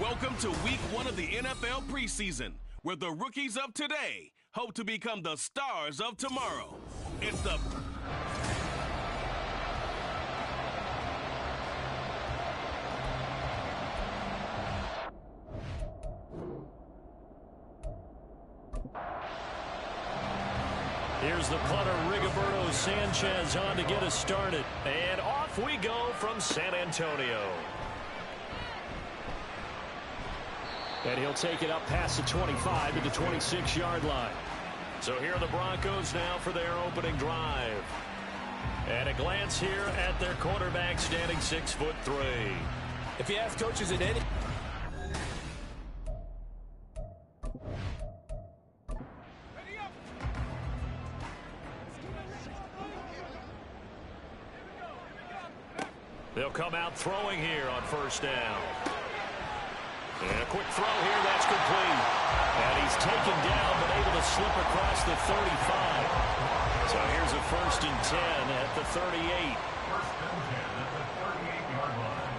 Welcome to week 1 of the NFL preseason, where the rookies of today hope to become the stars of tomorrow. It's the Here's the punter, Rigoberto Sanchez, on to get us started. And off we go from San Antonio. And he'll take it up past the 25 to the 26-yard line. So here are the Broncos now for their opening drive. And a glance here at their quarterback, standing 6'3". If you ask coaches at any... They'll come out throwing here on first down. And a quick throw here, that's complete. And he's taken down, but able to slip across the 35. So here's a 1st and 10 at the 38. 1st and 10 at the 38-yard line.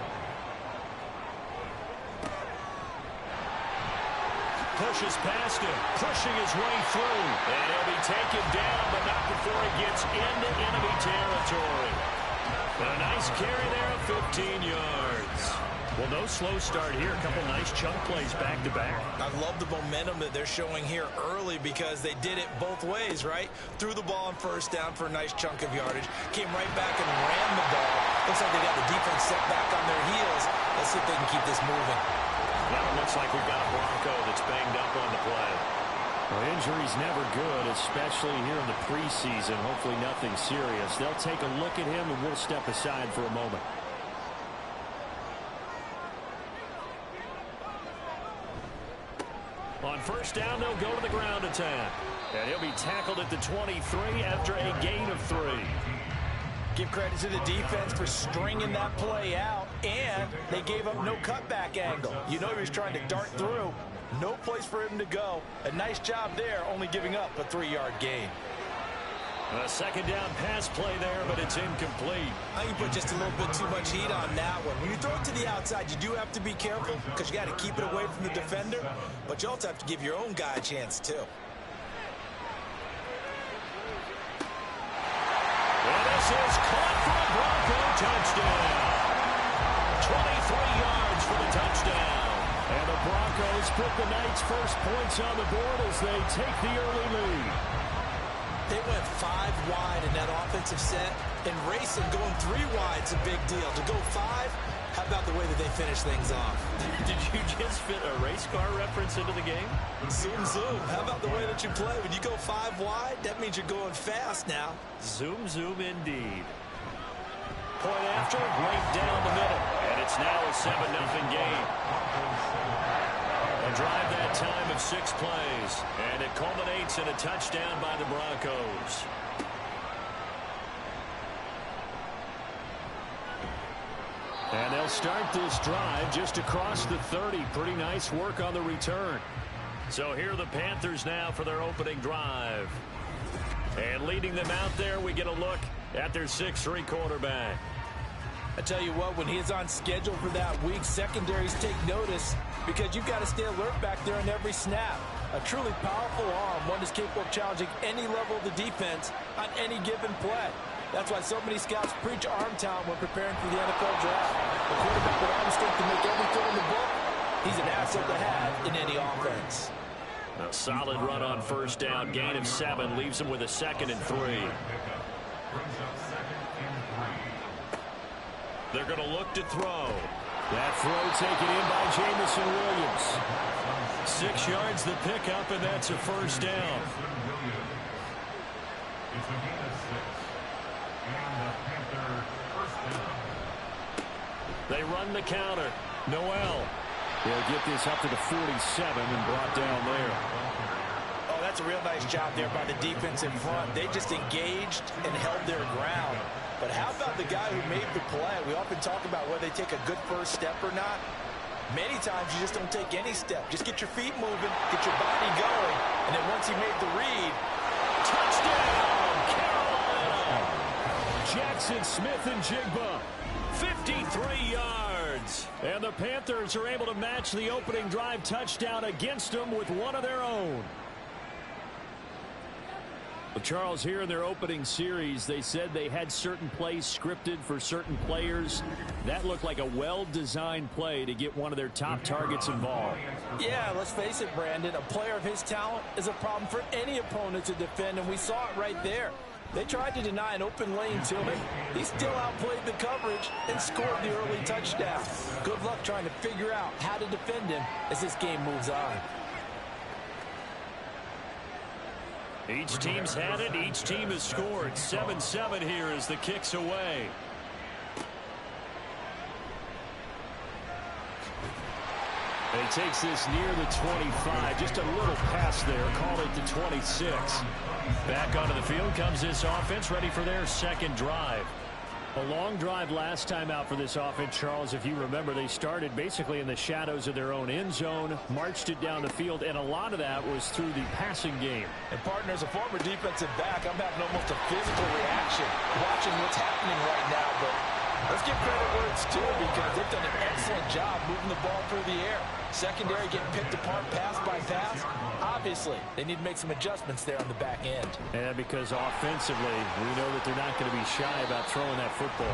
Pushes past him, pushing his way through. And he'll be taken down, but not before he gets into enemy territory. A nice carry there of 15 yards. Well, no slow start here. A couple nice chunk plays back-to-back. I love the momentum that they're showing here early because they did it both ways, right? Threw the ball on first down for a nice chunk of yardage. Came right back and ran the ball. Looks like they got the defense set back on their heels. Let's see if they can keep this moving. Well, it looks like we've got a Bronco that's banged up on the play. Well, injury's never good, especially here in the preseason. Hopefully nothing serious. They'll take a look at him, and we'll step aside for a moment. On first down, they'll go to the ground attack. And he'll be tackled at the 23 after a gain of 3. Give credit to the defense for stringing that play out, and they gave up no cutback angle. You know he was trying to dart through. No place for him to go. A nice job there, only giving up a 3-yard gain. A second down pass play there, but it's incomplete. I think you put just a little bit too much heat on that one. When you throw it to the outside, you do have to be careful because you got to keep it away from the defender, but you also have to give your own guy a chance too. And this is caught for a Bronco touchdown. 23 yards for the touchdown. And the Broncos put the Knights' first points on the board as they take the early lead. They went 5 wide in that offensive set, and racing going 3 wide is a big deal. To go 5, how about the way that they finish things off? Did you just fit a race car reference into the game? Zoom, zoom. How about the way that you play? When you go 5 wide, that means you're going fast now. Zoom, zoom indeed. Point after, right down the middle. And it's now a 7-0 game. A drive that time of 6 plays. And it culminates in a touchdown by the Broncos. And they'll start this drive just across the 30. Pretty nice work on the return. So here are the Panthers now for their opening drive. And leading them out there, we get a look at their 6'3" quarterback. I tell you what, when he's on schedule for that week, secondaries take notice because you've got to stay alert back there on every snap. A truly powerful arm, one that's capable of challenging any level of the defense on any given play. That's why so many scouts preach arm talent when preparing for the NFL draft. A quarterback with arm strength to make every throw in the book, he's an asset to have in any offense. A solid run on first down. Gain of 7 leaves him with a 2nd and 3. They're going to look to throw. That throw taken in by Jamison Williams. 6 yards the pickup, and that's a first down. They run the counter. Noel. They'll get this up to the 47 and brought down there. Oh, that's a real nice job there by the defense in front. They just engaged and held their ground. But how about the guy who made the play? We often talk about whether they take a good first step or not. Many times you just don't take any step. Just get your feet moving, get your body going, and then once he made the read, touchdown, Carolina! Jackson Smith and Jigba, 53 yards. yards. And the Panthers are able to match the opening drive touchdown against them with one of their own. Well, Charles, here in their opening series, they said they had certain plays scripted for certain players. That looked like a well-designed play to get one of their top targets involved. Yeah, let's face it, Brandon. A player of his talent is a problem for any opponent to defend, and we saw it right there. They tried to deny an open lane to him. He still outplayed the coverage and scored the early touchdown. Good luck trying to figure out how to defend him as this game moves on. Each team's had it. Each team has scored. 7-7 here as the kick's away. And he takes this near the 25. Just a little pass there. Call it the 26. Back onto the field comes this offense, ready for their second drive. A long drive last time out for this offense, Charles. If you remember, they started basically in the shadows of their own end zone, marched it down the field, and a lot of that was through the passing game. And, partner, as a former defensive back, I'm having almost a physical reaction watching what's happening right now. But let's give credit where it's due because they've done an excellent job moving the ball through the air. Secondary getting picked apart pass by pass. Obviously, they need to make some adjustments there on the back end. And because offensively, we know that they're not going to be shy about throwing that football.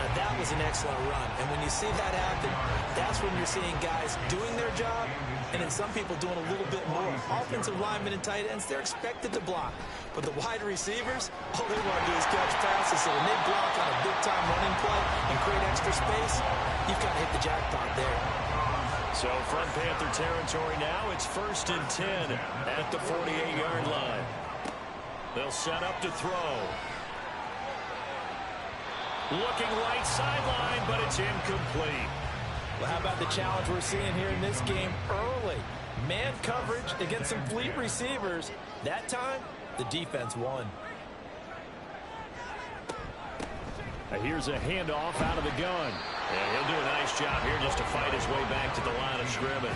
Now, that was an excellent run. And when you see that happen, that's when you're seeing guys doing their job and then some people doing a little bit more. Offensive linemen and tight ends, they're expected to block. But the wide receivers, all they want to do is catch passes. So when they block on a big-time running play and create extra space, you've got to hit the jackpot there. So from Panther territory now, it's 1st and 10 at the 48-yard line. They'll set up to throw. Looking right sideline, but it's incomplete. Well, how about the challenge we're seeing here in this game early? Man coverage against some fleet receivers. That time, the defense won. Here's a handoff out of the gun. And he'll do a nice job here just to fight his way back to the line of scrimmage.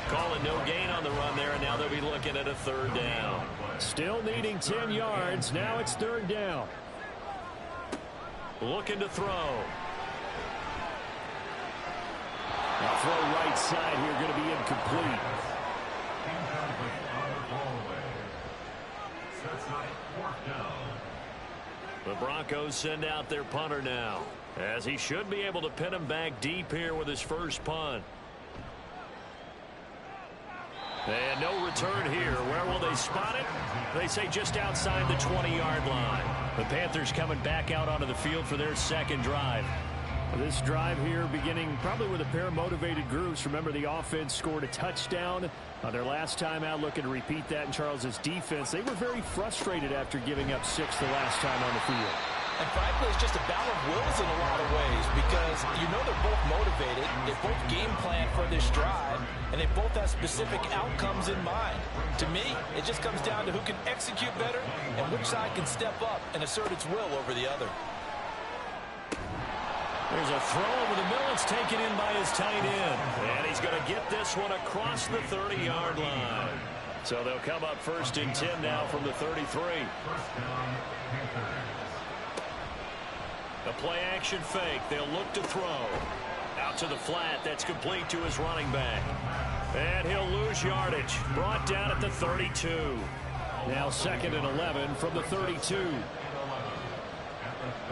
Calling no gain on the run there, and now they'll be looking at a 3rd down. Still needing 10 yards. Now it's 3rd down. Looking to throw. Now throw right side here, going to be incomplete. The Broncos send out their punter now, as he should be able to pin him back deep here with his first punt. And no return here. Where will they spot it? They say just outside the 20-yard line. The Panthers coming back out onto the field for their second drive. This drive here beginning probably with a pair of motivated groups. Remember, the offense scored a touchdown on their last time out, looking to repeat that in Charles's defense. They were very frustrated after giving up 6 the last time on the field. And frankly, it's just a battle of wills in a lot of ways because you know they're both motivated. They both game plan for this drive, and they both have specific outcomes in mind. To me, it just comes down to who can execute better and which side can step up and assert its will over the other. There's a throw over the middle. It's taken in by his tight end. And he's going to get this one across the 30-yard line. So they'll come up 1st and 10 now from the 33. A play-action fake. They'll look to throw. Out to the flat. That's complete to his running back. And he'll lose yardage. Brought down at the 32. Now 2nd and 11 from the 32. At the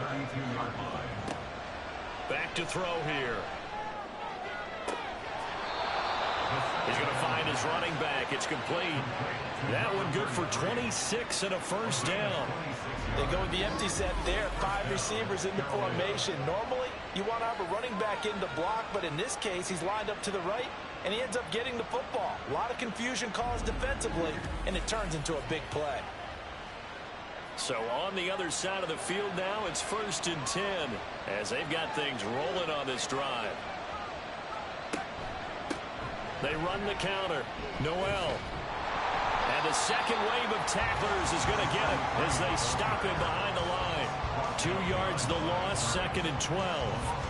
32-yard line. Back to throw here. He's going to find his running back. It's complete. That one good for 26 and a 1st down. They go with the empty set there. 5 receivers in the formation. Normally, you want to have a running back in the block, but in this case, he's lined up to the right, and he ends up getting the football. A lot of confusion caused defensively, and it turns into a big play. So on the other side of the field now, it's 1st and 10 as they've got things rolling on this drive. They run the counter. Noel. And the second wave of tacklers is going to get him as they stop him behind the line. 2 yards the loss, 2nd and 12.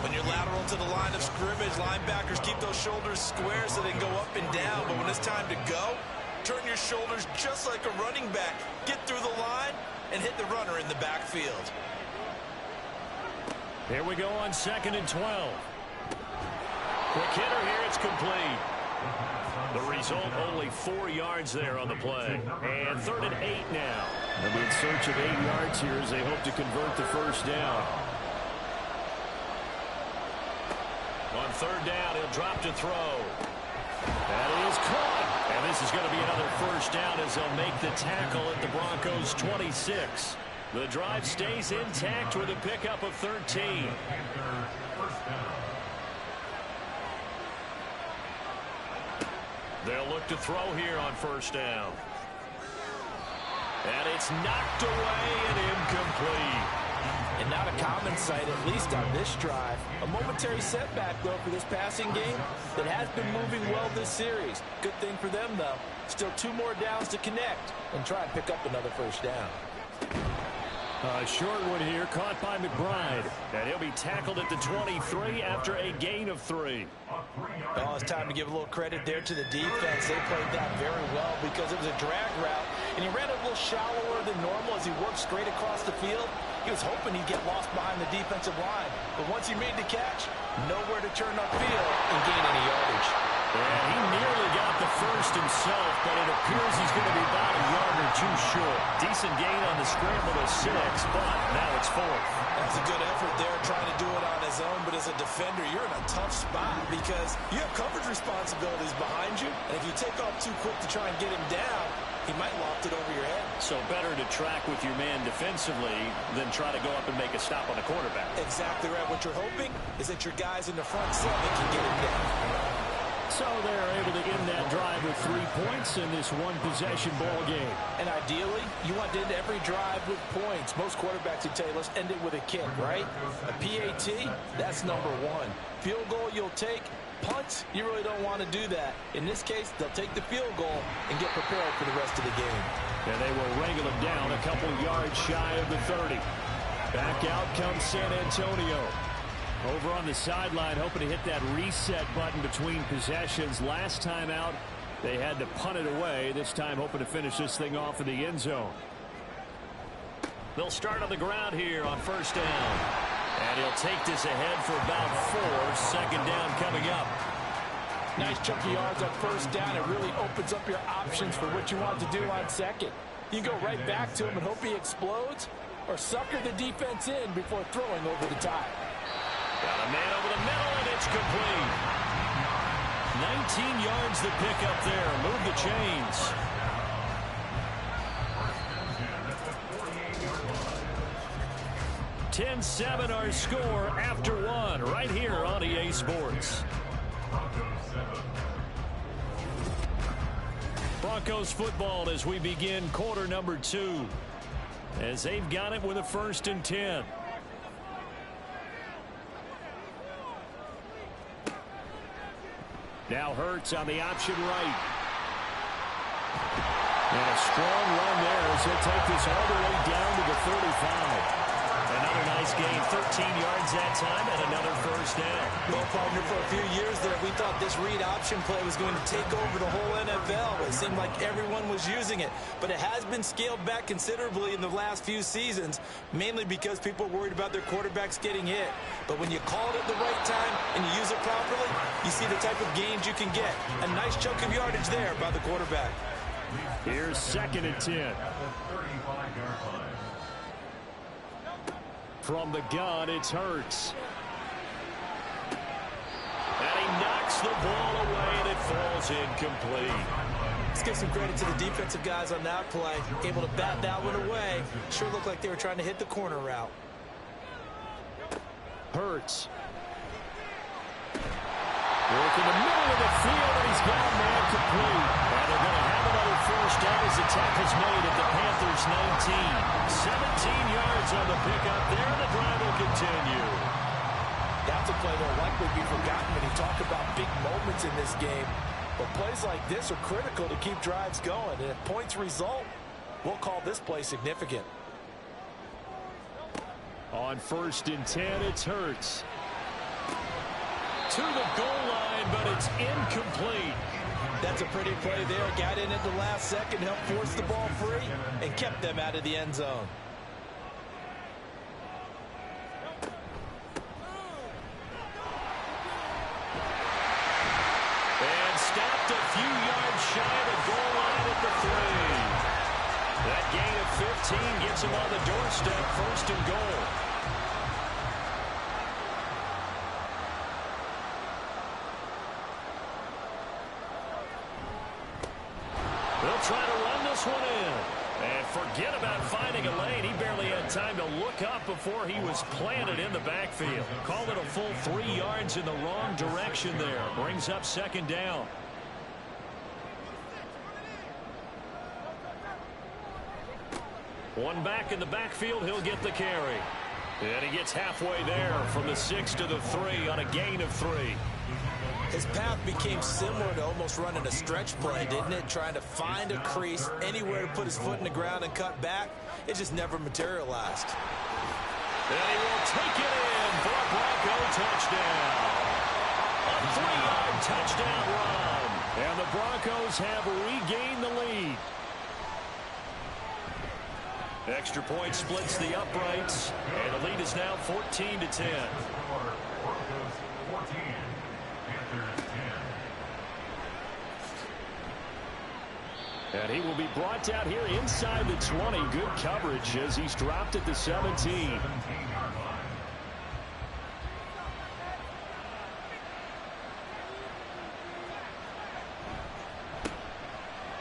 When you're lateral to the line of scrimmage, linebackers keep those shoulders square so they can go up and down. But when it's time to go, turn your shoulders just like a running back. Get through the line and hit the runner in the backfield. Here we go on 2nd and 12. Quick hitter here. It's complete. The result, only 4 yards there on the play. And 3rd and 8 now. They'll be in search of 8 yards here as they hope to convert the first down. On 3rd down, he'll drop to throw. That is caught. And this is going to be another first down as they'll make the tackle at the Broncos' 26. The drive stays intact with a pickup of 13. They'll look to throw here on 1st down. And it's knocked away and incomplete. And not a common sight, at least on this drive. A momentary setback, though, for this passing game that has been moving well this series. Good thing for them, though. Still 2 more downs to connect and try and pick up another first down. A short one here, caught by McBride. And he'll be tackled at the 23 after a gain of 3. Oh, it's time to give a little credit there to the defense. They played that very well because it was a drag route, and he ran a little shallower than normal as he worked straight across the field. He was hoping he'd get lost behind the defensive line, but once he made the catch, nowhere to turn upfield and gain any yardage. And he nearly got the first himself, but it appears he's going to be about a yard or 2 short. Decent gain on the scramble of 6, but now it's 4th. That's a good effort there, trying to do it on his own, but as a defender, you're in a tough spot because you have coverage responsibilities behind you, and if you take off too quick to try and get him down, he might loft it over your head. So better to track with your man defensively than try to go up and make a stop on the quarterback. Exactly right. What you're hoping is that your guys in the front 7 can get him down. So they're able to end that drive with 3 points in this one-possession ball game. And ideally, you want to end every drive with points. Most quarterbacks would tell you, let's end it with a kick, right? A PAT, that's number 1. Field goal, you'll take. Punts, you really don't want to do that. In this case, they'll take the field goal and get prepared for the rest of the game. And they will wrangle him down a couple yards shy of the 30. Back out comes San Antonio. Over on the sideline, hoping to hit that reset button between possessions. Last time out, they had to punt it away. This time, hoping to finish this thing off in the end zone. They'll start on the ground here on 1st down. And he'll take this ahead for about 4. 2nd down coming up. Nice chunky yards on 1st down. It really opens up your options for what you want to do on 2nd. You can go right back to him and hope he explodes, or sucker the defense in before throwing over the top. Got a man over the middle, and it's complete. 19 yards to pick up there. Move the chains. (10-7) our score after 1 right here on EA Sports. Broncos football as we begin quarter number 2. As they've got it with a 1st and 10. Now Hurts on the option right. And a strong run there as he'll take this all the way down to the 35. Another nice gain, 13 yards that time, and another first down. Well, partner, for a few years there, we thought this read option play was going to take over the whole NFL. It seemed like everyone was using it. But it has been scaled back considerably in the last few seasons, mainly because people are worried about their quarterbacks getting hit. But when you call it at the right time and you use it properly, you see the type of gains you can get. A nice chunk of yardage there by the quarterback. Here's 2nd and 10. From the gun, it's Hurts. And he knocks the ball away, and it falls incomplete. Let's give some credit to the defensive guys on that play. Able to bat that one away. Sure looked like they were trying to hit the corner route. Hurts. Work in the middle of the field, and he's got a man complete. And they're going to have another first down as the tackle's made at the Panthers' 19. 17 yards on the pickup there, and the drive will continue. That's a play that will likely be forgotten when you talk about big moments in this game. But plays like this are critical to keep drives going. And if points result, we'll call this play significant. On 1st and 10, it's Hurts. To the goal line, but it's incomplete. That's a pretty play there. Got in at the last second, helped force the ball free, and kept them out of the end zone. just a few yards shy of the goal line at the 3. That gain of 15 gets him on the doorstep, 1st and goal. They'll try to run this one in. And forget about finding a lane. He barely had time to look up before he was planted in the backfield. Call it a full 3 yards in the wrong direction there. Brings up 2nd down. One back in the backfield. He'll get the carry. And he gets halfway there from the 6 to the 3 on a gain of 3. His path became similar to almost running a stretch play, didn't it? Trying to find a crease, anywhere to put his foot in the ground and cut back. It just never materialized. And he will take it in for a Bronco touchdown. A 3-yard touchdown run. And the Broncos have regained the lead. Extra point splits the uprights. And the lead is now 14-10. Broncos 14. And he will be brought down here inside the 20. Good coverage as he's dropped at the 17.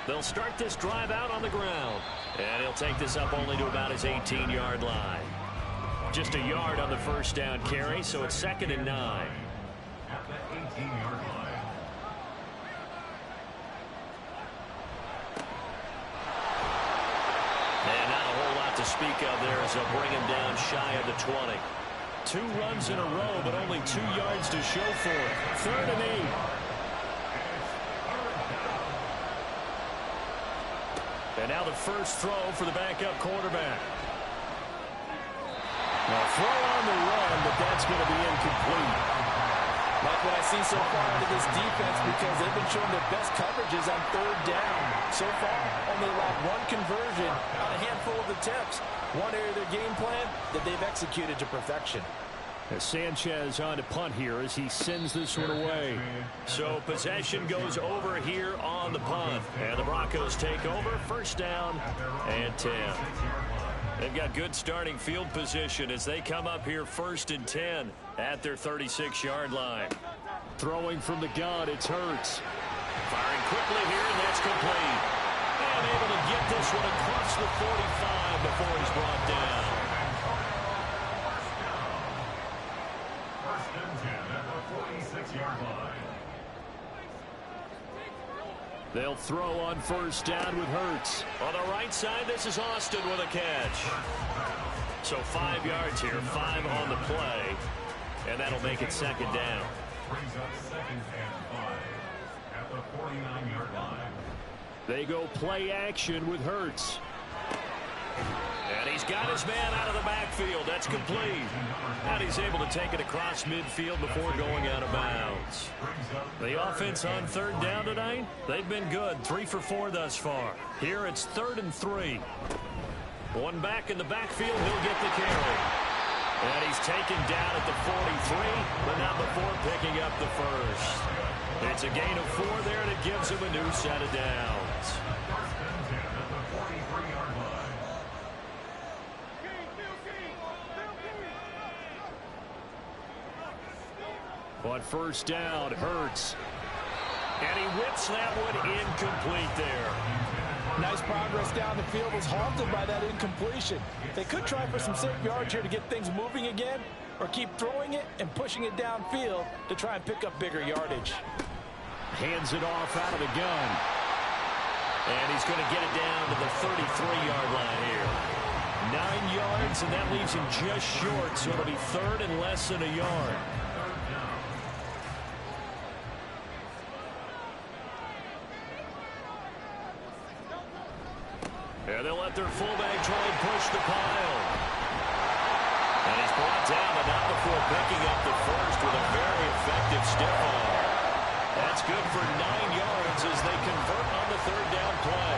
They'll start this drive out on the ground. And he'll take this up only to about his 18-yard line. Just a yard on the 1st down carry, so it's 2nd and 9. At the 18-yard line. And not a whole lot to speak of there as they'll bring him down shy of the 20. 2 runs in a row, but only 2 yards to show for it. 3rd and 8. And now the first throw for the backup quarterback. Now throw on the run, but that's going to be incomplete. Like what I see so far out of this defense, because they've been showing their best coverages on 3rd down. So far, only allowed 1 conversion on a handful of attempts. One area of their game plan that they've executed to perfection. As Sanchez on to punt here as he sends this one away. So possession goes over here on the punt. And the Broncos take over, 1st down and 10. They've got good starting field position as they come up here 1st and 10 at their 36-yard line. Throwing from the gun, it's Hurts. Firing quickly here, and that's complete. And able to get this one across the 45 before he's brought down. First and 10 at the 46-yard line. They'll throw on 1st down with Hurts. On the right side, this is Austin with a catch. So 5 yards here, 5 on the play. And that'll make it 2nd down. Brings up 2nd and 5 at the 49-yard line. They go play action with Hurts. And he's got his man out of the backfield. That's complete. And he's able to take it across midfield before going out of bounds. The offense on 3rd down tonight, they've been good. 3 for 4 thus far. Here it's 3rd and 3. One back in the backfield, he'll get the carry. And he's taken down at the 43, but not before picking up the 1st. It's a gain of 4 there, and it gives him a new set of downs. First and 10 at the 43-yard line. On 1st down, Hurts. And he whips that one incomplete there. Nice progress down the field, was halted by that incompletion. They could try for some safe yards here to get things moving again, or keep throwing it and pushing it downfield to try and pick up bigger yardage. Hands it off out of the gun. And he's going to get it down to the 33-yard line here. 9 yards, and that leaves him just short, so it'll be 3rd and less than a yard. And they'll let their fullback try and push the pile. And he's brought down, but not before picking up the 1st with a very effective stiff arm. That's good for 9 yards as they convert on the 3rd down play.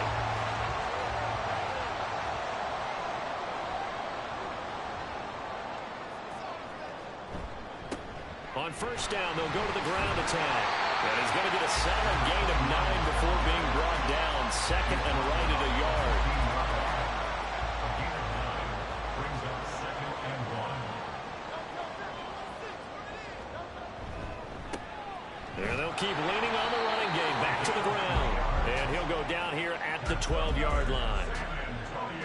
On 1st down, they'll go to the ground attack. And he's going to get a solid gain of 9 before being brought down. Second and right at a yard. Brings up 2nd and 1. And they'll keep leaning on the running game. Back to the ground. And he'll go down here at the 12-yard line.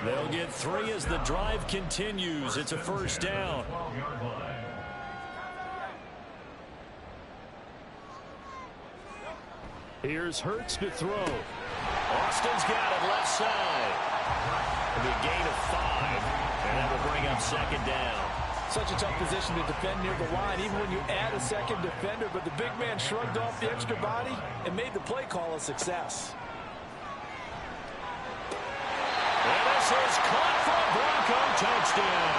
They'll get 3 as the drive continues. It's a first down. Here's Hurts to throw. Austin's got it left side. It'll be a gain of 5. And that will bring up second down. Such a tough position to defend near the line, even when you add a second defender, but the big man shrugged off the extra body and made the play call a success. And this is caught for a Bronco touchdown.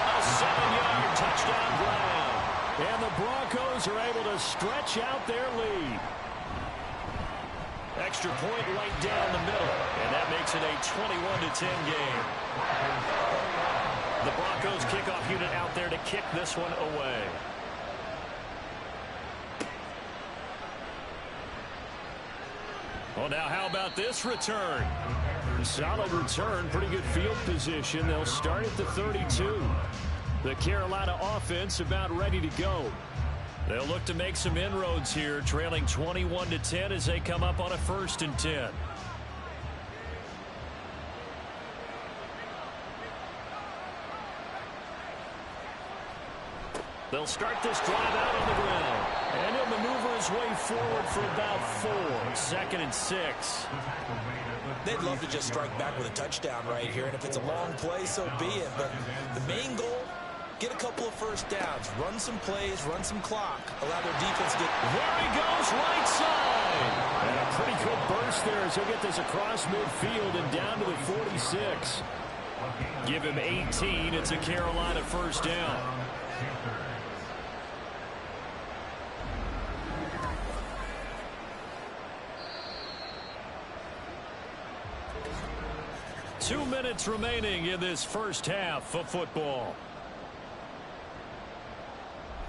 A 7-yard touchdown ground. And the Broncos are able to stretch out their lead. Extra point right down the middle. And that makes it a 21-10 game. The Broncos kickoff unit out there to kick this one away. Well, now how about this return? Solid return, pretty good field position. They'll start at the 32. The Carolina offense about ready to go. They'll look to make some inroads here, trailing 21-10 as they come up on a 1st and 10. They'll start this drive out on the ground. And he'll maneuver his way forward for about 4. 2nd and 6. They'd love to just strike back with a touchdown right here, and if it's a long play, so be it. But the main goal, get a couple of first downs, run some plays, run some clock, allow their defense to get... There he goes, right side. And a pretty good burst there as he'll get this across midfield and down to the 46. Give him 18. It's a Carolina first down. 2 minutes remaining in this first half of football.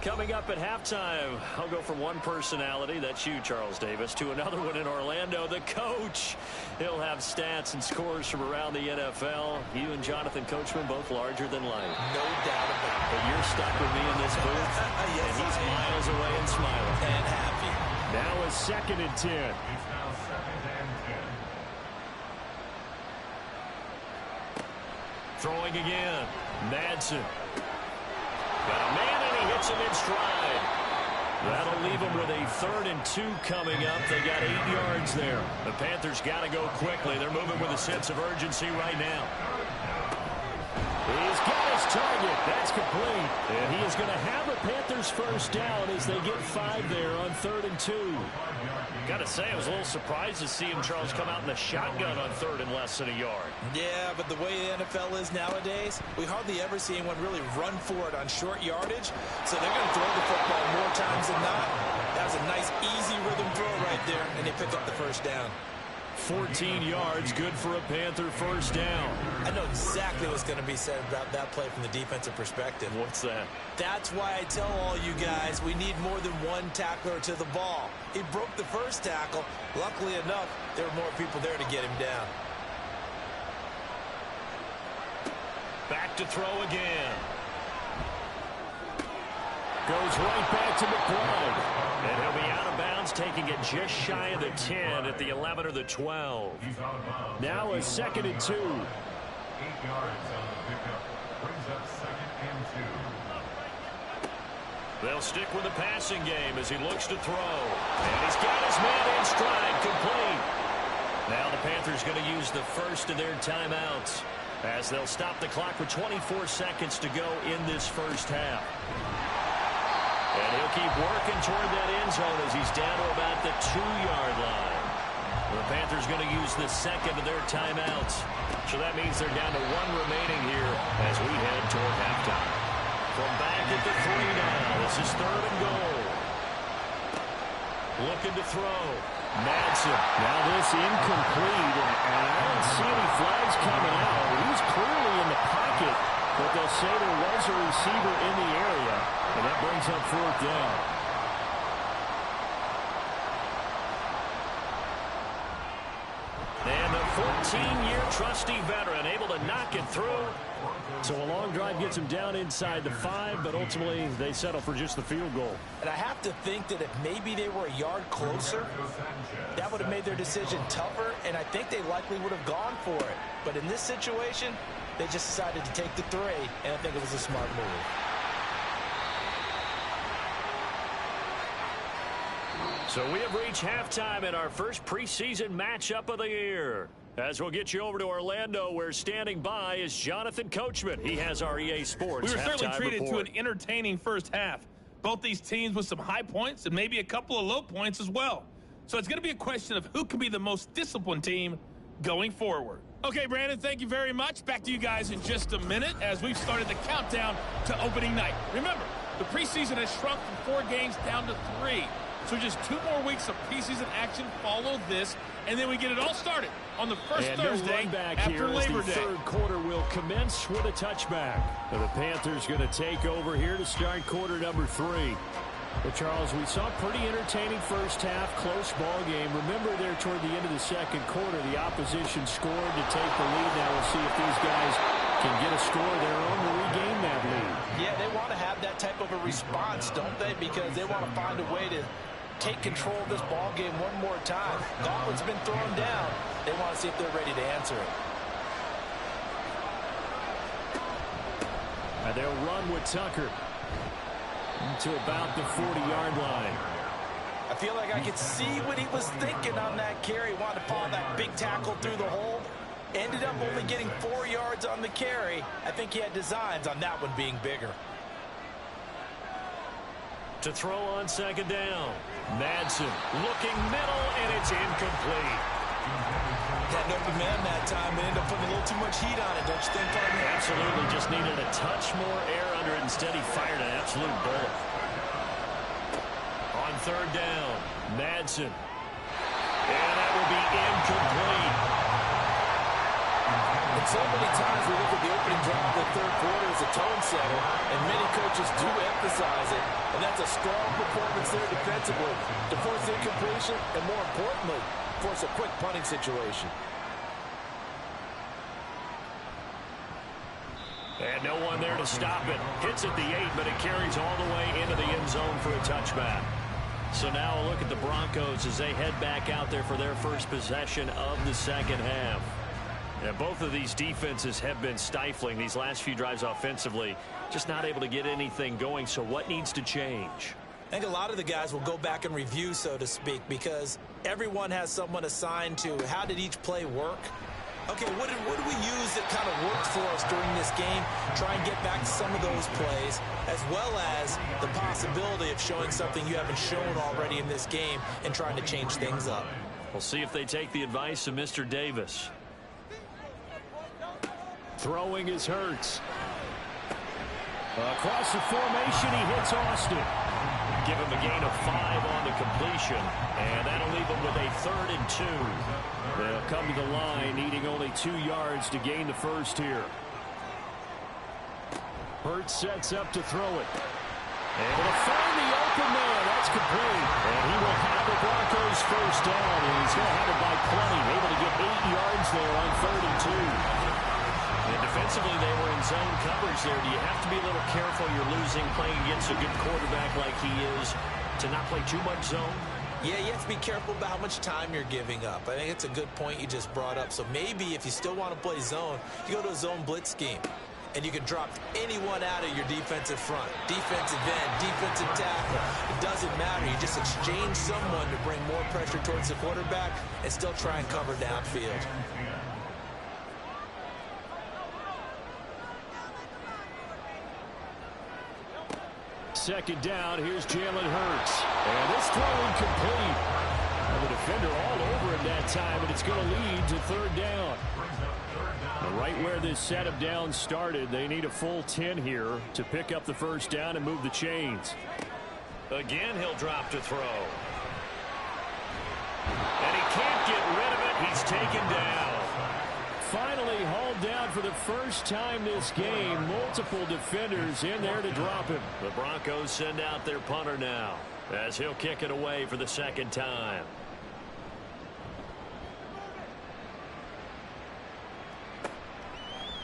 Coming up at halftime, I'll go from one personality, that's you, Charles Davis, to another one in Orlando, the coach. He'll have stats and scores from around the NFL. You and Jonathan Coachman both larger than life. No doubt about it. But you're stuck with me in this booth, Yes, and he's miles away and smiling. And happy. Now a 2nd and 10. It's now 2nd and 10. Throwing again. Madsen. Got a man, and he hits him in stride. That'll leave him with a 3rd and 2 coming up. They got 8 yards there. The Panthers got to go quickly. They're moving with a sense of urgency right now. He's got his target. That's complete. And he is going to have a Panthers first down as they get 5 there on 3rd and 2. Got to say, I was a little surprised to see him, Charles, come out in the shotgun on 3rd and less than a yard. Yeah, but the way the NFL is nowadays, we hardly ever see anyone really run for it on short yardage. So they're going to throw the football more times than not. That was a nice, easy rhythm throw right there, and they pick up the first down. 14 yards, good for a Panther first down. I know exactly what's going to be said about that play from the defensive perspective. What's that? That's why I tell all you guys we need more than one tackler to the ball. He broke the first tackle. Luckily enough, there were more people there to get him down. Back to throw again. Goes right back to McBride. And he'll be out of bounds, taking it just shy of the 10 at the 11 or the 12. Now a 2nd and 2. 8 yards on the pickup. Brings up 2nd and 2. They'll stick with the passing game as he looks to throw. And he's got his man in stride, complete. Now the Panthers going to use the first of their timeouts as they'll stop the clock with 24 seconds to go in this first half. And he'll keep working toward that end zone as he's down to about the 2-yard line. The Panthers going to use the second of their timeouts. So that means they're down to 1 remaining here as we head toward halftime. From back at the 3 now, this is 3rd and goal. Looking to throw. Madsen. Now this incomplete, and I don't see any flags coming out. He was clearly in the pocket, but they'll say there was a receiver in the area, and that brings up 4th down. 14-year trusty veteran able to knock it through. So a long drive gets them down inside the 5, but ultimately they settle for just the field goal. And I have to think that if maybe they were a yard closer, that would have made their decision tougher, and I think they likely would have gone for it. But in this situation, they just decided to take the 3, and I think it was a smart move. So we have reached halftime in our first preseason matchup of the year. As we'll get you over to Orlando, where standing by is Jonathan Coachman. He has our EA Sports We were certainly treated report. to an entertaining first half. Both these teams with some high points and maybe a couple of low points as well. So it's going to be a question of who can be the most disciplined team going forward. Okay, Brandon, thank you very much. Back to you guys in just a minute as we've started the countdown to opening night. Remember, the preseason has shrunk from 4 games down to 3. So just 2 more weeks of preseason action follow this, and then we get it all started on the first Thursday after Labor Day. The third quarter will commence with a touchback. The Panthers going to take over here to start quarter number 3. Well, Charles, we saw a pretty entertaining first half, close ball game. Remember there toward the end of the second quarter, the opposition scored to take the lead. Now we'll see if these guys can get a score of their own to regain that lead. Yeah, they want to have that type of a response, don't they? Because they want to find a way to take control of this ball game one more time. Gauntlet's been thrown down. They want to see if they're ready to answer it. And they'll run with Tucker to about the 40-yard line. I feel like I could see what he was thinking on that carry. Wanted to follow that big tackle through the hole. Ended up only getting 4 yards on the carry. I think he had designs on that one being bigger. To throw on second down. Madsen looking middle, and it's incomplete. Had an open man that time, but ended up putting a little too much heat on it, don't you think, partner? Absolutely, just needed a touch more air under it. Instead, he fired an absolute bullet. On third down, Madsen. And that will be incomplete. And so many times we look at the opening drive of the third quarter as a tone setter, and many coaches do emphasize it, and that's a strong performance there defensively to force incompletion and, more importantly, force a quick punting situation. And no one there to stop it. Hits at the 8, but it carries all the way into the end zone for a touchback. So now a look at the Broncos as they head back out there for their first possession of the second half. Yeah, both of these defenses have been stifling these last few drives offensively. Just not able to get anything going, so what needs to change? I think a lot of the guys will go back and review, so to speak, because everyone has someone assigned to how did each play work. Okay, what did we use that kind of worked for us during this game? Try and get back to some of those plays, as well as the possibility of showing something you haven't shown already in this game and trying to change things up. We'll see if they take the advice of Mr. Davis. Throwing is Hurts. Across the formation, he hits Austin. Give him a gain of 5 on the completion, and that'll leave him with a 3rd and 2. They'll come to the line, needing only 2 yards to gain the first here. Hurts sets up to throw it. Able to find the open man. That's complete. And he will have the Broncos first down, and he's going to have it by plenty. Able to get 8 yards there on 3rd and 2. And defensively, they were in zone coverage there. Do you have to be a little careful? You're losing, playing against a good quarterback like he is, to not play too much zone? Yeah, you have to be careful about how much time you're giving up. I think it's a good point you just brought up. So maybe if you still want to play zone, you go to a zone blitz scheme. And you can drop anyone out of your defensive front. Defensive end, defensive tackle. It doesn't matter. You just exchange someone to bring more pressure towards the quarterback and still try and cover downfield. Second down, here's Jalen Hurts. And this throw incomplete. And the defender all over him that time, and it's going to lead to 3rd down. Right where this setup down started, they need a full 10 here to pick up the first down and move the chains. Again, he'll drop to throw. And he can't get rid of it. He's taken down. Finally hauled down for the first time this game. Multiple defenders in there to drop him. The Broncos send out their punter now as he'll kick it away for the 2nd time.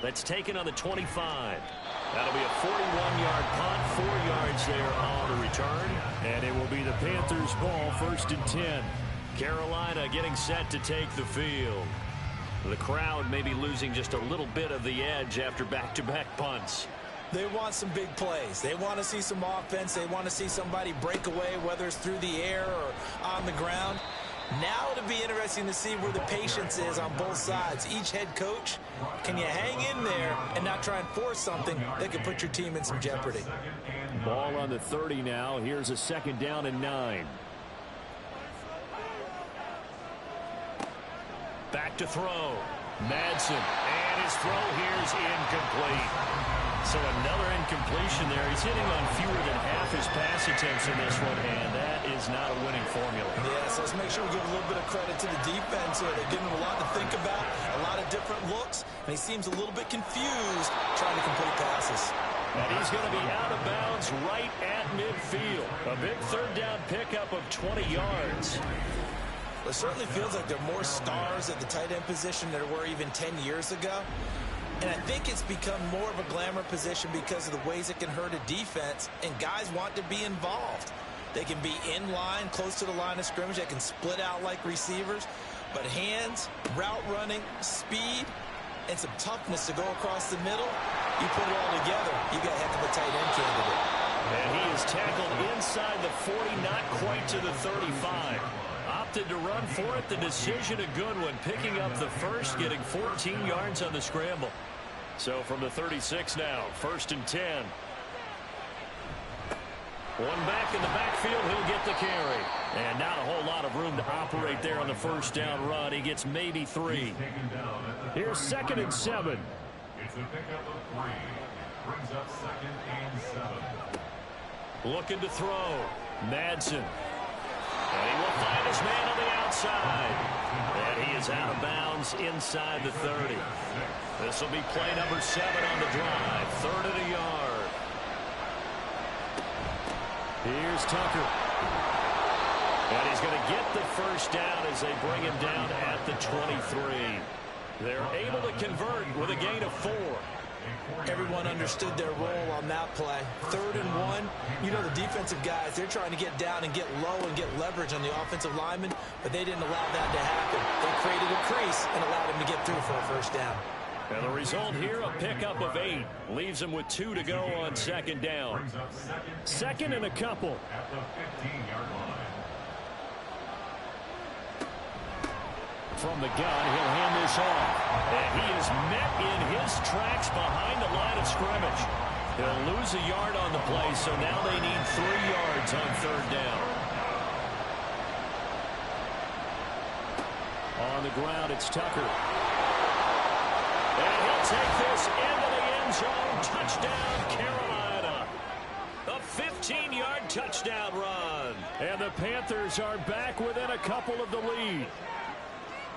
That's taken on the 25. That'll be a 41-yard punt, 4 yards there on the return. And it will be the Panthers' ball, 1st and 10. Carolina getting set to take the field. The crowd may be losing just a little bit of the edge after back-to-back punts. They want some big plays. They want to see some offense. They want to see somebody break away, whether it's through the air or on the ground. Now it'll be interesting to see where the patience is on both sides. Each head coach, can you hang in there and not try and force something that could put your team in some jeopardy? Ball on the 30 now. Here's a 2nd down and 9. Back to throw. Madsen. And his throw here is incomplete. So another incompletion there. He's hitting on fewer than half his pass attempts in this one, and that is not a winning formula. Yes, let's make sure we give a little bit of credit to the defense here. They're giving him a lot to think about, a lot of different looks, and he seems a little bit confused trying to complete passes. And he's going to be out of bounds right at midfield. A big 3rd down pickup of 20 yards. It certainly feels like there are more stars at the tight end position than there were even 10 years ago. And I think it's become more of a glamour position because of the ways it can hurt a defense, and guys want to be involved. They can be in line, close to the line of scrimmage. They can split out like receivers. But hands, route running, speed, and some toughness to go across the middle, you put it all together, you got a heck of a tight end candidate. And he is tackled inside the 40, not quite to the 35. Opted to run for it. The decision a good one. Picking up the first, getting 14 yards on the scramble. So from the 36 now, 1st and 10. One back in the backfield, he'll get the carry. And not a whole lot of room to operate there on the 1st down run. He gets maybe 3. Here's 2nd and 7. It's a pickup of 3. Brings up 2nd and 7. Looking to throw. Madsen. And he will find his man on the outside. And he is out of bounds inside the 30. This will be play number 7 on the drive. 3rd and a yard. Here's Tucker. And he's going to get the 1st down as they bring him down at the 23. They're able to convert with a gain of 4. Everyone understood their role on that play. 3rd and 1. You know, the defensive guys, they're trying to get down and get low and get leverage on the offensive lineman, but they didn't allow that to happen. They created a crease and allowed him to get through for a 1st down. And the result here, a pickup of 8. Leaves him with 2 to go on 2nd down. 2nd and a couple. At the 15-yard line. From the gun, he'll hand this off. And he is met in his tracks behind the line of scrimmage. He'll lose a yard on the play, so now they need 3 yards on 3rd down. On the ground, it's Tucker. And he'll take this into the end zone. Touchdown, Carolina. A 15-yard touchdown run. And the Panthers are back within a couple of the lead.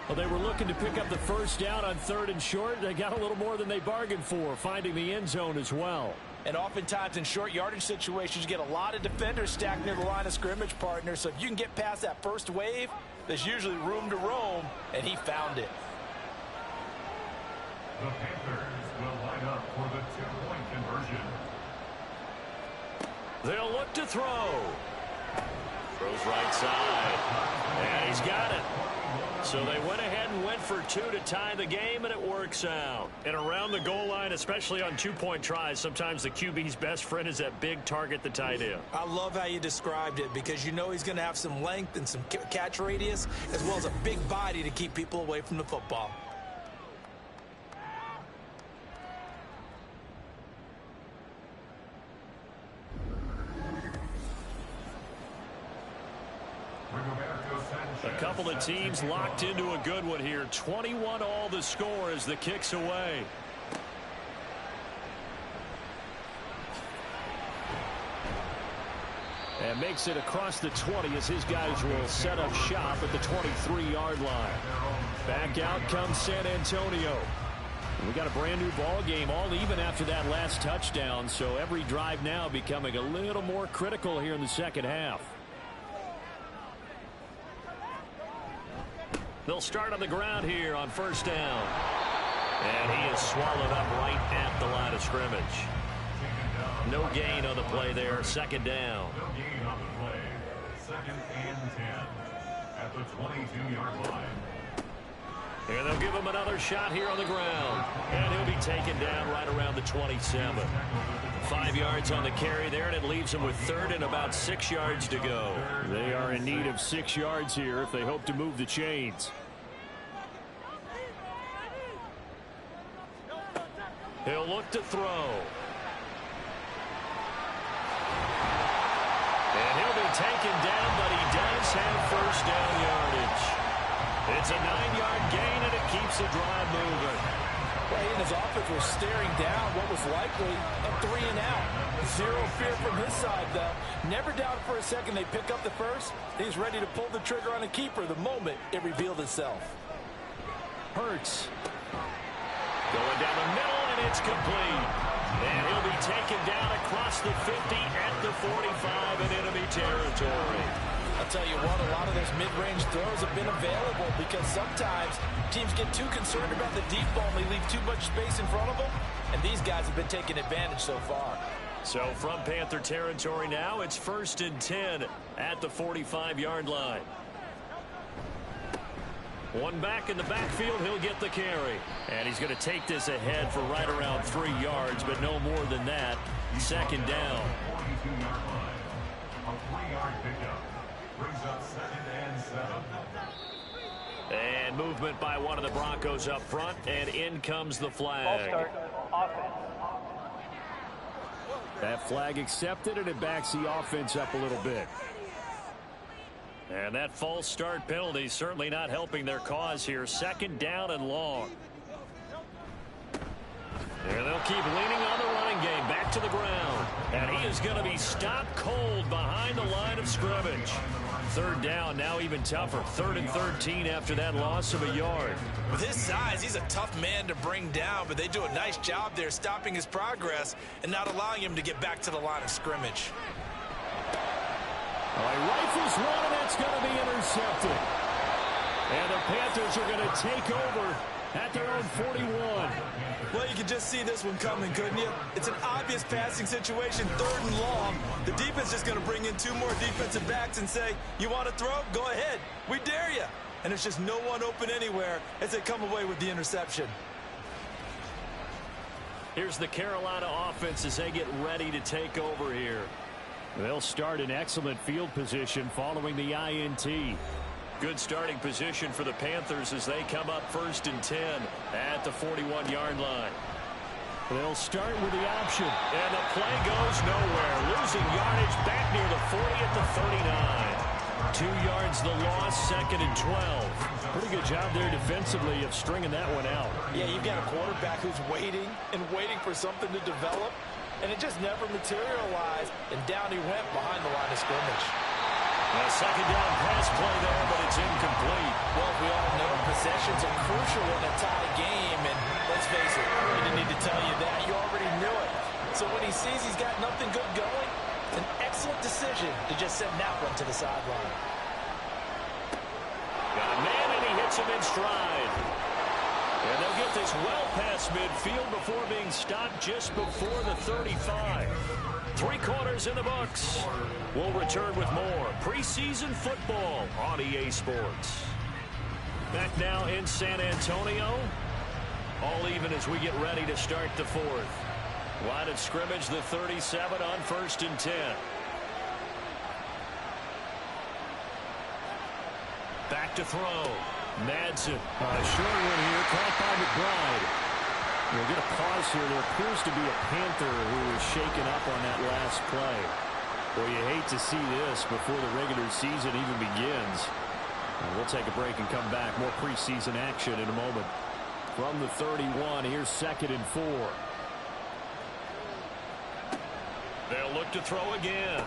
Well, they were looking to pick up the 1st down on 3rd and short. They got a little more than they bargained for, finding the end zone as well. And oftentimes in short yardage situations, you get a lot of defenders stacked near the line of scrimmage partners. So if you can get past that first wave, there's usually room to roam, and he found it. The Panthers will line up for the 2-point conversion. They'll look to throw. Throws right side. And he's got it. So they went ahead and went for 2 to tie the game, and it works out. And around the goal line, especially on 2-point tries, sometimes the QB's best friend is that big target, the tight end. I love how you described it, because you know he's going to have some length and some catch radius, as well as a big body to keep people away from the football. A couple of teams locked into a good one here. 21 all the score as the kick's away. And makes it across the 20 as his guys will set up shop at the 23-yard line. Back out comes San Antonio. We got a brand new ball game, all even after that last touchdown. So every drive now becoming a little more critical here in the second half. They'll start on the ground here on 1st down. And he is swallowed up right at the line of scrimmage. No gain on the play there. Second down. No gain on the play. 2nd and 10 at the 22-yard line. And they'll give him another shot here on the ground. And he'll be taken down right around the 27. 5 yards on the carry there, and it leaves him with 3rd and about 6 yards to go. They are in need of 6 yards here if they hope to move the chains. He'll look to throw. And he'll be taken down, but he does have first down yardage. It's a 9-yard gain, and it keeps the drive moving. Well, he and his offense were staring down what was likely a 3 and out. Zero fear from his side, though. Never doubted for a second they pick up the first. He's ready to pull the trigger on a keeper the moment it revealed itself. Hurts. Going down the middle, and it's complete. And he'll be taken down across the 50 at the 45 in enemy territory. I'll tell you what, a lot of those mid-range throws have been available because sometimes teams get too concerned about the deep ball and they leave too much space in front of them, and these guys have been taking advantage so far. So from Panther territory now, it's 1st and 10 at the 45-yard line. One back in the backfield, he'll get the carry. And he's going to take this ahead for right around 3 yards, but no more than that. 2nd down. 42-yard line. A 3-yard pickup brings up 2nd and 7. And movement by one of the Broncos up front, and in comes the flag. Ball start. Offense. That flag accepted, and it backs the offense up a little bit. And that false start penalty certainly not helping their cause here. 2nd down and long. And they'll keep leaning on the running game. Back to the ground. And he is going to be stopped cold behind the line of scrimmage. 3rd down, now even tougher. 3rd and 13 after that loss of a yard. With his size, he's a tough man to bring down, but they do a nice job there stopping his progress and not allowing him to get back to the line of scrimmage. He rifles one, and it's going to be intercepted. And the Panthers are going to take over at their own 41. Well, you could just see this one coming, couldn't you? It's an obvious passing situation, 3rd and long. The defense is going to bring in 2 more defensive backs and say, you want to throw? Go ahead. We dare you. And there's just no one open anywhere as they come away with the interception. Here's the Carolina offense as they get ready to take over here. They'll start in excellent field position following the INT. Good starting position for the Panthers as they come up 1st and 10 at the 41-yard line. They'll start with the option. And the play goes nowhere. Losing yardage back near the 40 at the 39. 2 yards the loss, 2nd and 12. Pretty good job there defensively of stringing that one out. Yeah, you've got a quarterback who's waiting and waiting for something to develop, and it just never materialized, and down he went behind the line of scrimmage. A 2nd down pass play there, but it's incomplete. Well, we all know possessions are crucial in a tie game, and let's face it, I didn't need to tell you that. You already knew it. So when he sees he's got nothing good going, it's an excellent decision to just send that one to the sideline. Got a man, and he hits him in stride. And they'll get this well past midfield before being stopped just before the 35. 3 quarters in the books. We'll return with more preseason football on EA Sports. Back now in San Antonio. All even as we get ready to start the 4th. Line of scrimmage, the 37 on 1st and 10. Back to throw. Madsen. A short one here, caught by McBride. We'll get a pause here. There appears to be a Panther who is shaken up on that last play. Well, you hate to see this before the regular season even begins. We'll take a break and come back. More preseason action in a moment. From the 31, here's 2nd and 4. They'll look to throw again.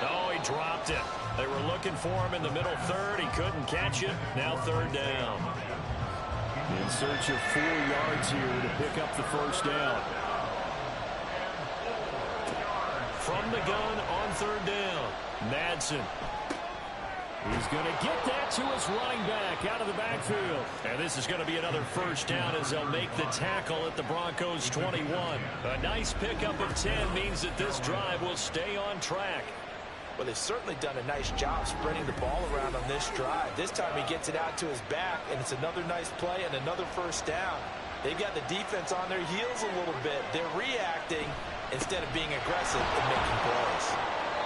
Oh, he dropped it. They were looking for him in the middle 3rd. He couldn't catch it. Now 3rd down. In search of 4 yards here to pick up the 1st down. From the gun on 3rd down. Madsen. He's going to get that to his running back out of the backfield. And this is going to be another first down as they'll make the tackle at the Broncos 21. A nice pickup of 10 means that this drive will stay on track. Well, they've certainly done a nice job spreading the ball around on this drive. This time he gets it out to his back, and it's another nice play and another first down. They've got the defense on their heels a little bit. They're reacting instead of being aggressive and making plays.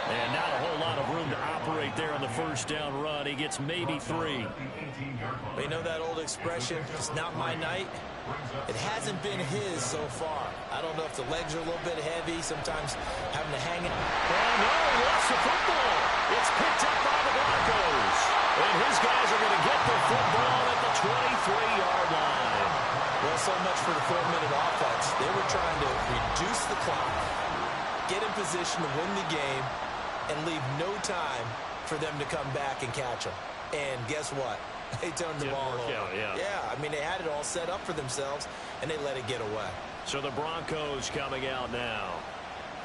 And not a whole lot of room to operate there on the first down run. He gets maybe 3. You know that old expression, it's not my night? It hasn't been his so far. I don't know if the legs are a little bit heavy, sometimes having to hang it. Oh, no, he lost the football. It's picked up by the Broncos. And his guys are going to get the football at the 23-yard line. Well, so much for the 4-minute offense. They were trying to reduce the clock, get in position to win the game, and leave no time for them to come back and catch them. And guess what? They turned the ball over. Yeah, I mean, they had it all set up for themselves, and they let it get away. So the Broncos coming out now.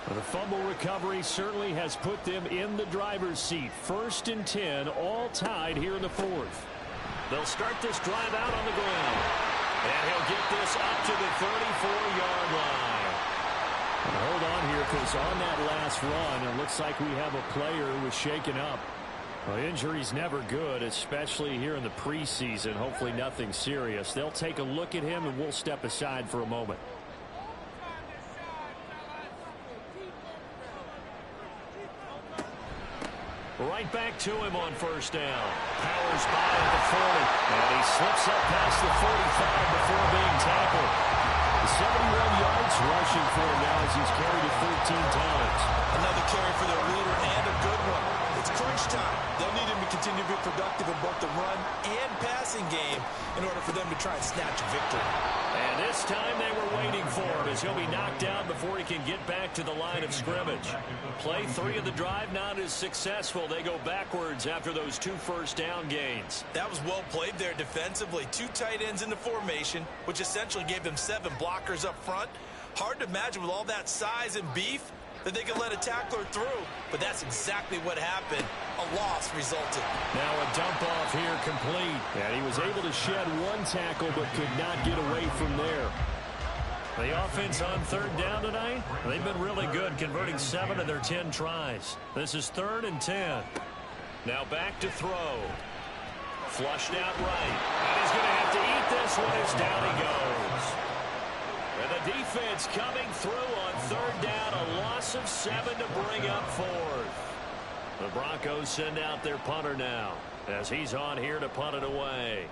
Well, the fumble recovery certainly has put them in the driver's seat. 1st and 10, all tied here in the 4th. They'll start this drive out on the ground. And he'll get this up to the 34-yard line. And hold on here, because on that last run, it looks like we have a player who was shaken up. Well, injury's never good, especially here in the preseason. Hopefully nothing serious. They'll take a look at him, and we'll step aside for a moment. Right back to him on first down. Powers by at the 40. And he slips up past the 45 before being tackled. 71 yards rushing for him now as he's carried it 13 times. Another carry for their leader, and a good one. It's crunch time. They'll need him to continue to be productive in both the run and passing game in order for them to try and snatch a victory. And this time they were waiting for him as he'll be knocked down before he can get back to the line of scrimmage. Play 3 of the drive not as successful. They go backwards after those 2 first down gains. That was well played there defensively. 2 tight ends in the formation, which essentially gave them 7 blockers up front. Hard to imagine with all that size and beef that they could let a tackler through, but that's exactly what happened. A loss resulted. Now a dump off here complete. And he was able to shed 1 tackle but could not get away from there. The offense on 3rd down tonight, they've been really good, converting 7 of their 10 tries. This is 3rd and 10. Now back to throw. Flushed out right. And he's going to have to eat this one as down he goes. And the defense coming through on 3rd down, a loss of 7 to bring up 4th. The Broncos send out their punter now as he's on here to punt it away.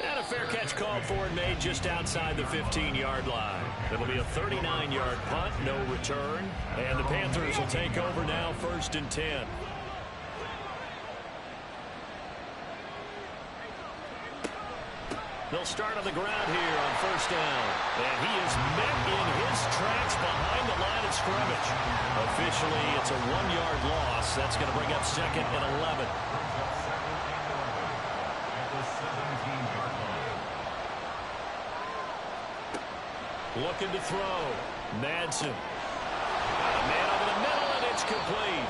And a fair catch called for and made just outside the 15-yard line. It'll be a 39-yard punt, no return. And the Panthers will take over now, 1st and 10. They'll start on the ground here on 1st down. And he is met in his tracks behind the line of scrimmage. Officially, it's a 1-yard loss. That's going to bring up 2nd and 11. Looking to throw. Madsen. A man over the middle, and it's complete.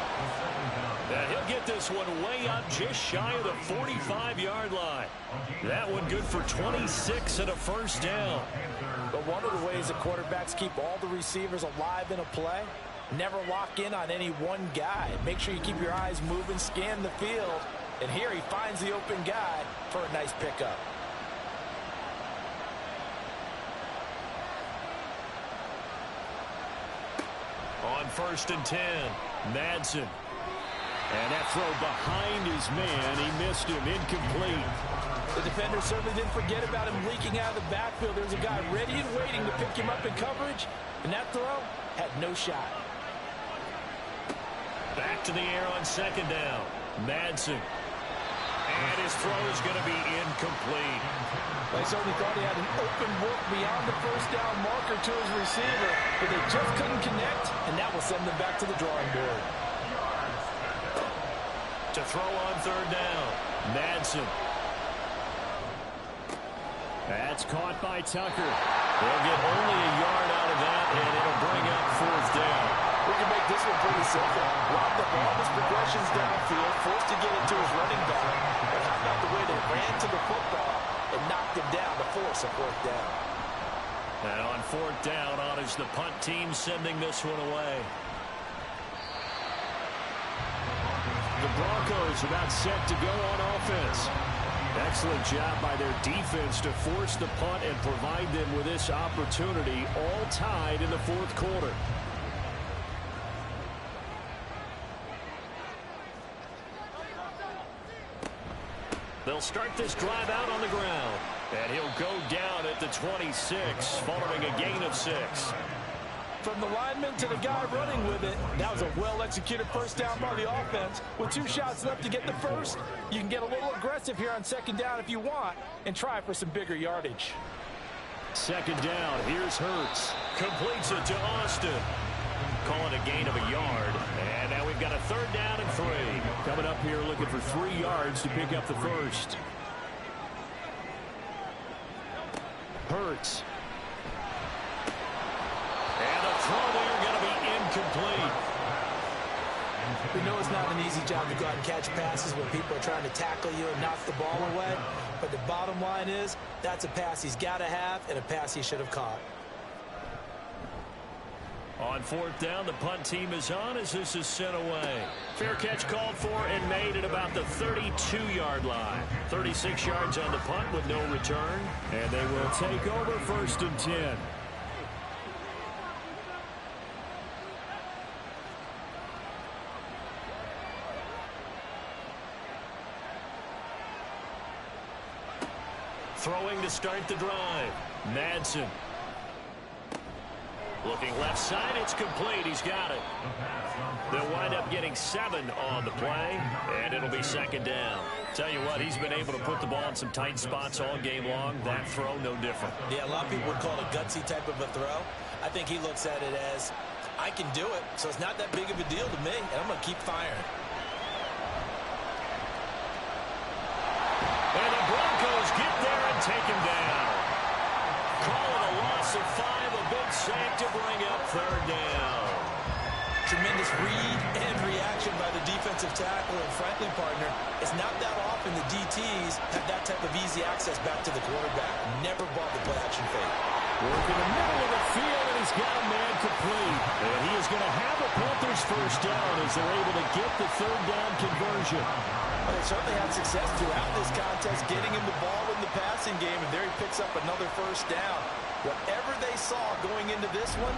And he'll get this one way up just shy of the 45-yard line. That one good for 26 and a 1st down. But one of the ways that quarterbacks keep all the receivers alive in a play, never lock in on any one guy. Make sure you keep your eyes moving, scan the field. And here he finds the open guy for a nice pickup. On 1st and 10, Madsen. And that throw behind his man, he missed him, incomplete. The defender certainly didn't forget about him leaking out of the backfield. There's a guy ready and waiting to pick him up in coverage, and that throw had no shot. Back to the air on 2nd down, Madsen. And his throw is going to be incomplete. They certainly thought he had an open look beyond the 1st down marker to his receiver, but they just couldn't connect, and that will send them back to the drawing board. To throw on 3rd down, Madsen. That's caught by Tucker. They'll get only a yard out of that, and it'll bring up 4th down. We can make this one pretty simple. Lock up all his progressions downfield, forced to get it to his running back. But how about the way they ran to the football and knocked him down to force a fourth down? And on fourth down, on is the punt team sending this one away. The Broncos about set to go on offense. Excellent job by their defense to force the punt and provide them with this opportunity, all tied in the fourth quarter. They'll start this drive out on the ground. And he'll go down at the 26, following a gain of 6. From the lineman to the guy running with it, that was a well-executed first down by the offense. With 2 shots left to get the first, you can get a little aggressive here on second down if you want and try for some bigger yardage. Second down, here's Hurts. Completes it to Austin. Calling a gain of a yard. And now we've got a third down and 3. Coming up here looking for 3 yards to pick up the first. Hurts. And the throw there going to be incomplete. We know it's not an easy job to go out and catch passes when people are trying to tackle you and knock the ball away. But the bottom line is, that's a pass he's got to have and a pass he should have caught. On fourth down, the punt team is on as this is sent away. Fair catch called for and made at about the 32-yard line. 36 yards on the punt with no return. And they will take over first and 10. Throwing to start the drive. Madsen. Looking left side, it's complete. He's got it. They'll wind up getting 7 on the play, and it'll be second down. Tell you what, he's been able to put the ball in some tight spots all game long. That throw, no different. Yeah, a lot of people would call it a gutsy type of a throw. I think he looks at it as, I can do it, so it's not that big of a deal to me, and I'm going to keep firing. And the Broncos get there and take him down. Call it a loss of 5, a big sack to bring up third down. Tremendous read and reaction by the defensive tackle, and frankly, partner, it's not that often the DTs have that type of easy access back to the quarterback. Never bought the play-action fake. Working the middle of the field, and he's got a man complete. And he is going to have a Panthers first down as they're able to get the third down conversion. Well, they certainly had success throughout this contest, getting him the ball in the passing game, and there he picks up another first down. Whatever they saw going into this one,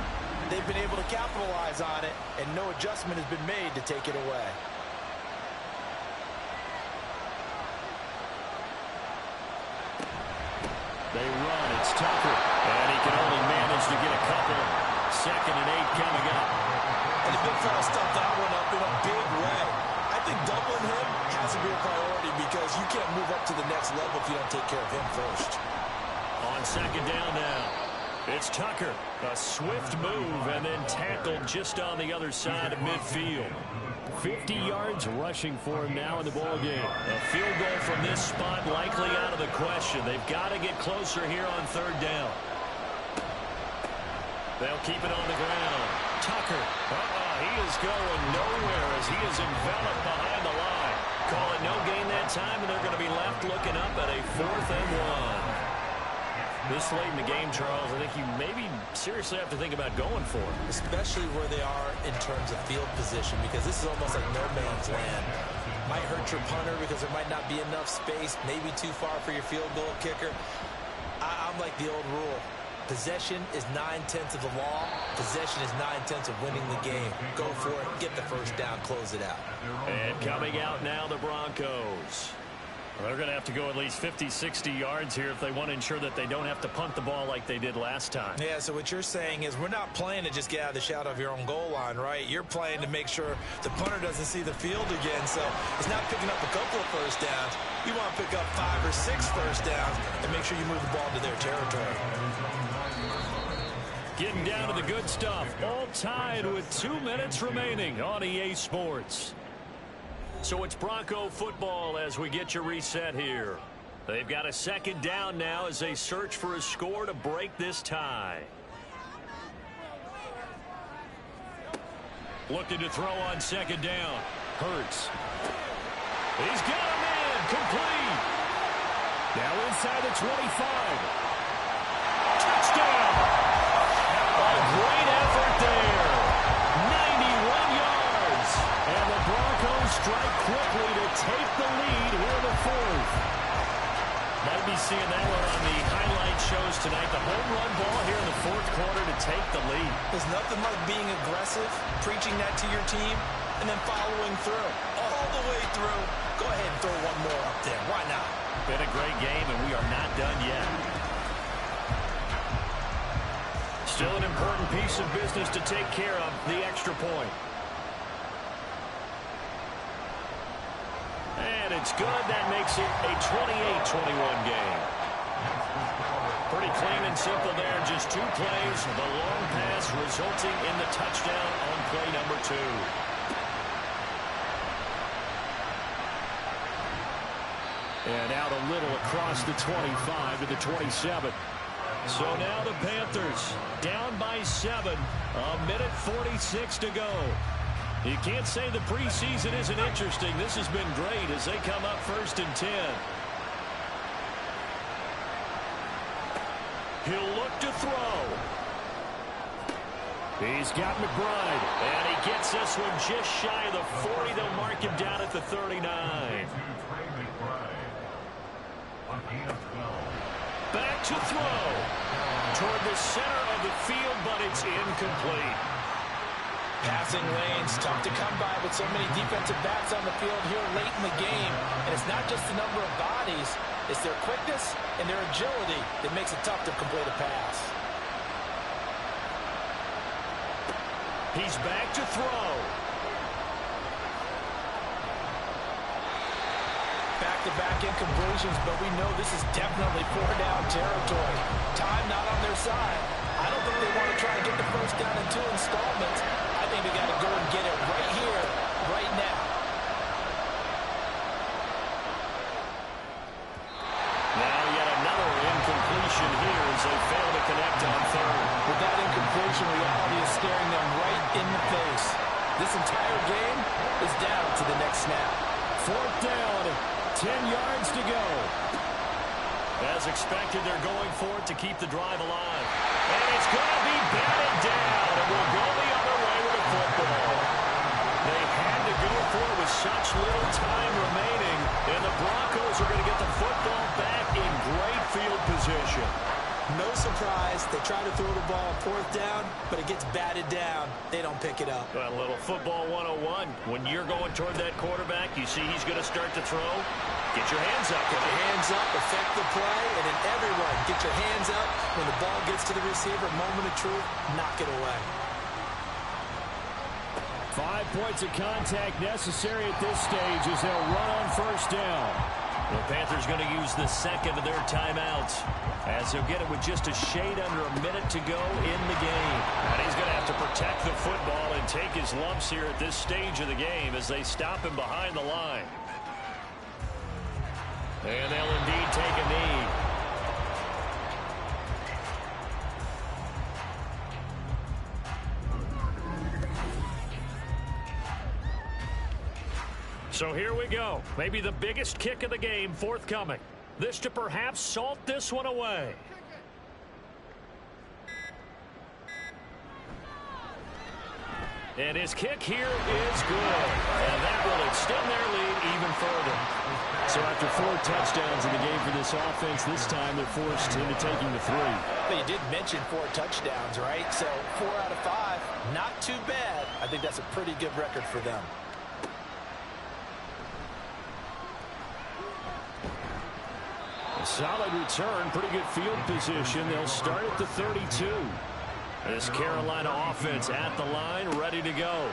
they've been able to capitalize on it, and no adjustment has been made to take it away. They run. It's Tucker. And he can only manage to get a couple. 2nd and 8 coming up. And the big fella stuffed that one up in a big way. I think doubling him has to be a priority because you can't move up to the next level if you don't take care of him first. On second down now, it's Tucker. A swift move and then tackled just on the other side of midfield. 50 yards rushing for him now in the ball game. A field goal from this spot likely out of the question. They've got to get closer here on third down. They'll keep it on the ground. Tucker. He is going nowhere as he is enveloped behind the line. Call it no gain that time, and they're going to be left looking up at a 4th and 1. This late in the game, Charles, I think you maybe seriously have to think about going for it. Especially where they are in terms of field position, because this is almost like no man's land. Might hurt your punter because there might not be enough space, maybe too far for your field goal kicker. I'm like the old rule. Possession is 9/10 of the law. Possession is 9/10 of winning the game. Go for it, get the first down, close it out. And coming out now, the Broncos. They're going to have to go at least 50, 60 yards here if they want to ensure that they don't have to punt the ball like they did last time. Yeah, so what you're saying is we're not playing to just get out of the shadow of your own goal line, right? You're playing to make sure the punter doesn't see the field again. So it's not picking up a couple of first downs. You want to pick up 5 or 6 first downs and make sure you move the ball to their territory. Getting down to the good stuff. All tied with 2 minutes remaining on EA Sports. So it's Bronco football as we get you reset here. They've got a second down now as they search for a score to break this tie. Looking to throw on second down. Hurts. He's got him in. Complete. Now inside the 25. Touchdown. A great effort there. 91 yards. And the Broncos strike quickly to take the lead here in the fourth. Might be seeing that one on the highlight shows tonight. The home run ball here in the fourth quarter to take the lead. There's nothing like being aggressive, preaching that to your team, and then following through. All the way through. Go ahead and throw one more up there. Why not? Been a great game, and we are not done yet. Still an important piece of business to take care of, the extra point. And it's good. That makes it a 28-21 game. Pretty clean and simple there. Just 2 plays. The long pass resulting in the touchdown on play number 2. And out a little across the 25 to the 27. So now the Panthers down by 7. A minute 46 to go. You can't say the preseason isn't interesting. This has been great as they come up 1st and 10. He'll look to throw. He's got McBride. And he gets this one just shy of the 40. They'll mark him down at the 39. Back to throw. Toward the center of the field, but it's incomplete. Passing lanes, tough to come by with so many defensive backs on the field here late in the game. And it's not just the number of bodies, it's their quickness and their agility that makes it tough to complete a pass. He's back to throw. Back-to-back incompletions, but we know this is definitely 4-down territory. Time not on their side. I don't think they want to try to get the first down in 2 installments. I think they got to go and get it right here, right now. Now yet another incompletion here as they fail to connect on 3rd. With that incompletion, reality is staring them right in the face. This entire game is down to the next snap. 4th down, 10 yards to go. As expected, they're going for it to keep the drive alive. And it's going to be batted down. And we'll go the other way with the football. They had to go for it with such little time remaining. And the Broncos are going to get the football back in great field position. No surprise. They try to throw the ball 4th down, but it gets batted down. They don't pick it up. Well, a little football 101. When you're going toward that quarterback, you see he's going to start to throw. Get your hands up. Get your hands up, affect the play, and then everyone get your hands up. When the ball gets to the receiver, moment of truth, knock it away. 5 points of contact necessary at this stage as they'll run on 1st down. The Panthers going to use the second of their timeouts as they'll get it with just a shade under a minute to go in the game. And he's going to have to protect the football and take his lumps here at this stage of the game as they stop him behind the line. And they'll indeed take a knee. So here we go. Maybe the biggest kick of the game forthcoming. This to perhaps salt this one away. And his kick here is good. And that will extend their lead even further. So after 4 touchdowns in the game for this offense, this time they're forced into taking the 3. But you did mention 4 touchdowns, right? So 4 out of 5, not too bad. I think that's a pretty good record for them. A solid return, pretty good field position. They'll start at the 32. This Carolina offense at the line, ready to go.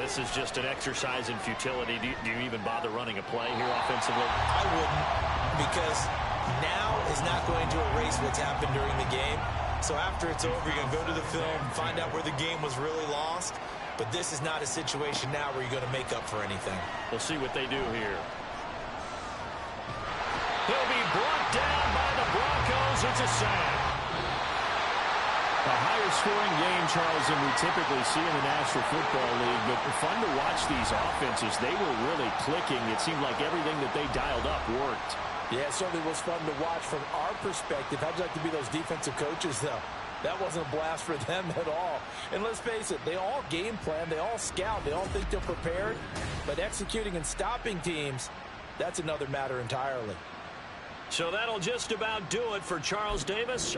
This is just an exercise in futility. Do you even bother running a play here offensively? I wouldn't, because now is not going to erase what's happened during the game. So after it's over, you're going to go to the film, find out where the game was really lost. But this is not a situation now where you're going to make up for anything. We'll see what they do here. He'll be brought down by the Broncos. It's a sack. A higher low-scoring game, Charles, than we typically see in the National Football League, but fun to watch these offenses. They were really clicking. It seemed like everything that they dialed up worked. Yeah, it certainly was fun to watch from our perspective. How'd you like to be those defensive coaches, though? That wasn't a blast for them at all. And let's face it, they all game plan, they all scout, they all think they're prepared. But executing and stopping teams, that's another matter entirely. So that'll just about do it for Charles Davis.